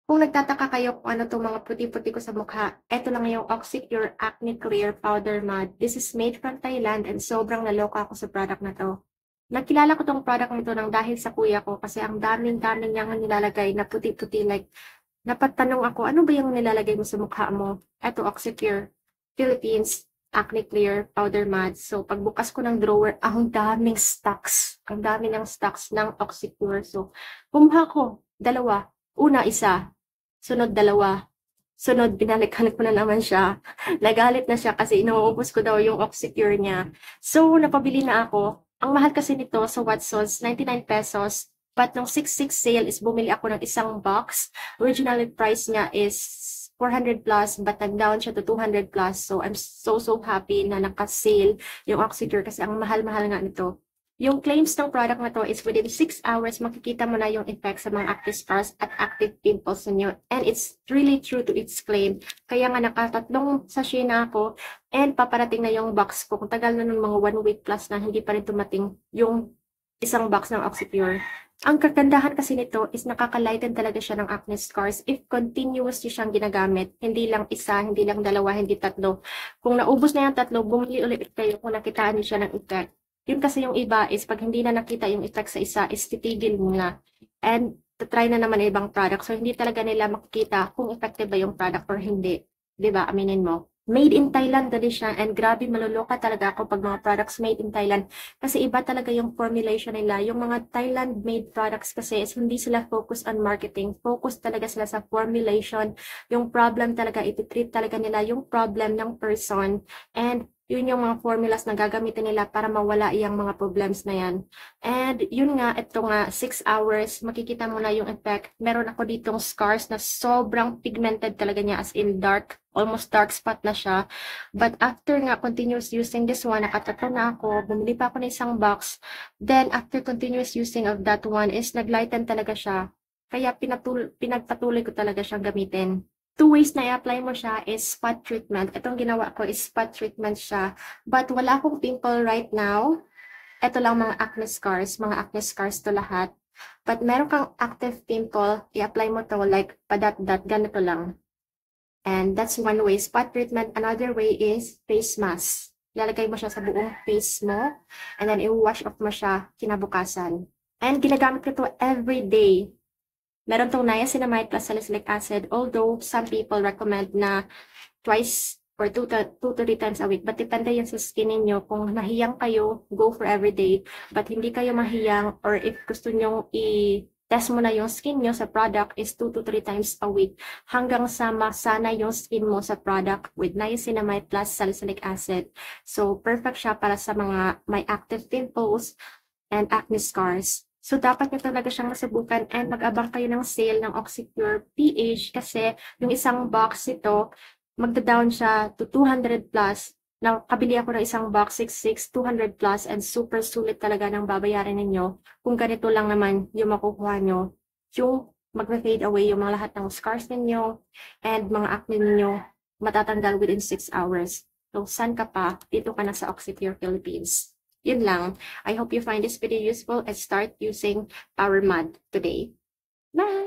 Kung nagtataka kayo kung ano 'tong mga puti-puti ko sa mukha, eto lang yung Oxycure Acne Clear Powder Mud. This is made from Thailand and sobrang naloka ako sa product na 'to. Nakilala ko 'tong product na 'to ng dahil sa kuya ko kasi ang daming-daming niyang nilalagay na puti-puti like napatanong ako, "Ano ba yung nilalagay mo sa mukha mo?" Eto Oxycure Philippines Acne Clear Powder Mud. So pagbukas ko ng drawer, ang daming stocks. Ang dami ng stocks ng Oxycure. So kumuha ko, dalawa. Una, isa. Sunod dalawa, sunod binalik-balik ko na naman siya. Nagalit na siya kasi inuubos ko daw yung Oxycure niya. So, napabili na ako. Ang mahal kasi nito sa Watsons, 99 pesos. But nung 6/6 sale is bumili ako ng isang box. Original price niya is 400 plus, but nag-down siya to 200 plus. So, I'm so happy na naka-sale yung Oxycure kasi ang mahal-mahal nga nito. Yung claims ng product na to is within 6 hours, makikita mo na yung effect sa mga active scars at active pimples ninyo. And it's really true to its claim. Kaya nga nakatatlong sachet na ako and paparating na yung box ko. Kung tagal na ng mga 1 week plus na hindi pa rin tumating yung isang box ng Oxypure. Ang kagandahan kasi nito is nakaka-lighten talaga siya ng acne scars if continuous nyo siyang ginagamit. Hindi lang isa, hindi lang dalawa, hindi tatlo. Kung naubos na yung tatlo, bumili ulit kayo kung nakitaan nyo siya ng effect. Yun kasi yung iba is pag hindi na nakita yung effect sa isa, is titigil mo na. And try na naman ibang product. So, hindi talaga nila makikita kung effective ba yung product or hindi. Diba? Aminin mo. Made in Thailand na din siya. And grabe, maluluka talaga ako pag mga products made in Thailand. Kasi iba talaga yung formulation nila. Yung mga Thailand-made products kasi is hindi sila focus on marketing. Focus talaga sila sa formulation. Yung problem talaga, iti-treat talaga nila yung problem ng person. And yun yung mga formulas na gagamitin nila para mawala yung mga problems na yan. And yun nga, ito nga, 6 hours, makikita mo na yung effect. Meron ako ditong scars na sobrang pigmented talaga niya, as in dark, almost dark spot na siya. But after nga, continuous using this one, nakatatlo na ako, bumili pa ako ng isang box. Then, after continuous using of that one, is naglighten talaga siya. Kaya pinagpatuloy ko talaga siyang gamitin. 2 ways na i-apply mo siya is spot treatment. Itong ginawa ko is spot treatment siya. But wala akong pimple right now. Ito lang mga acne scars to lahat. But meron kang active pimple, i-apply mo to like padat-dat, ganito lang. And that's one way, spot treatment. Another way is face mask. Lalagay mo siya sa buong face mo, and then i-wash off mo siya kinabukasan. And ginagamit ko to every day. Meron tong niacinamide plus salicylic acid, although some people recommend na twice or 2 to 3 times a week. But depende yan sa skin ninyo. Kung nahiyang kayo, go for everyday. But hindi kayo mahiyang, or if gusto nyong i-test mo na yung skin nyo sa product, is 2 to 3 times a week. Hanggang sa masana yung skin mo sa product with niacinamide plus salicylic acid. So, perfect siya para sa mga may active pimples and acne scars. So, dapat nyo talaga siyang masubukan and mag-abang kayo ng sale ng Oxycure PH kasi yung isang box ito, magda-down siya to 200 plus. Nakabili ako ng isang box, 66, 200 plus, and super sulit talaga ng babayaran ninyo. Kung ganito lang naman yung makukuha nyo, yung mag-fade away yung mga lahat ng scars ninyo and mga acne ninyo, matatanggal within 6 hours. So, saan ka pa? Dito ka na sa Oxycure Philippines. Yun lang. I hope you find this video useful and start using Power Mud today. Bye!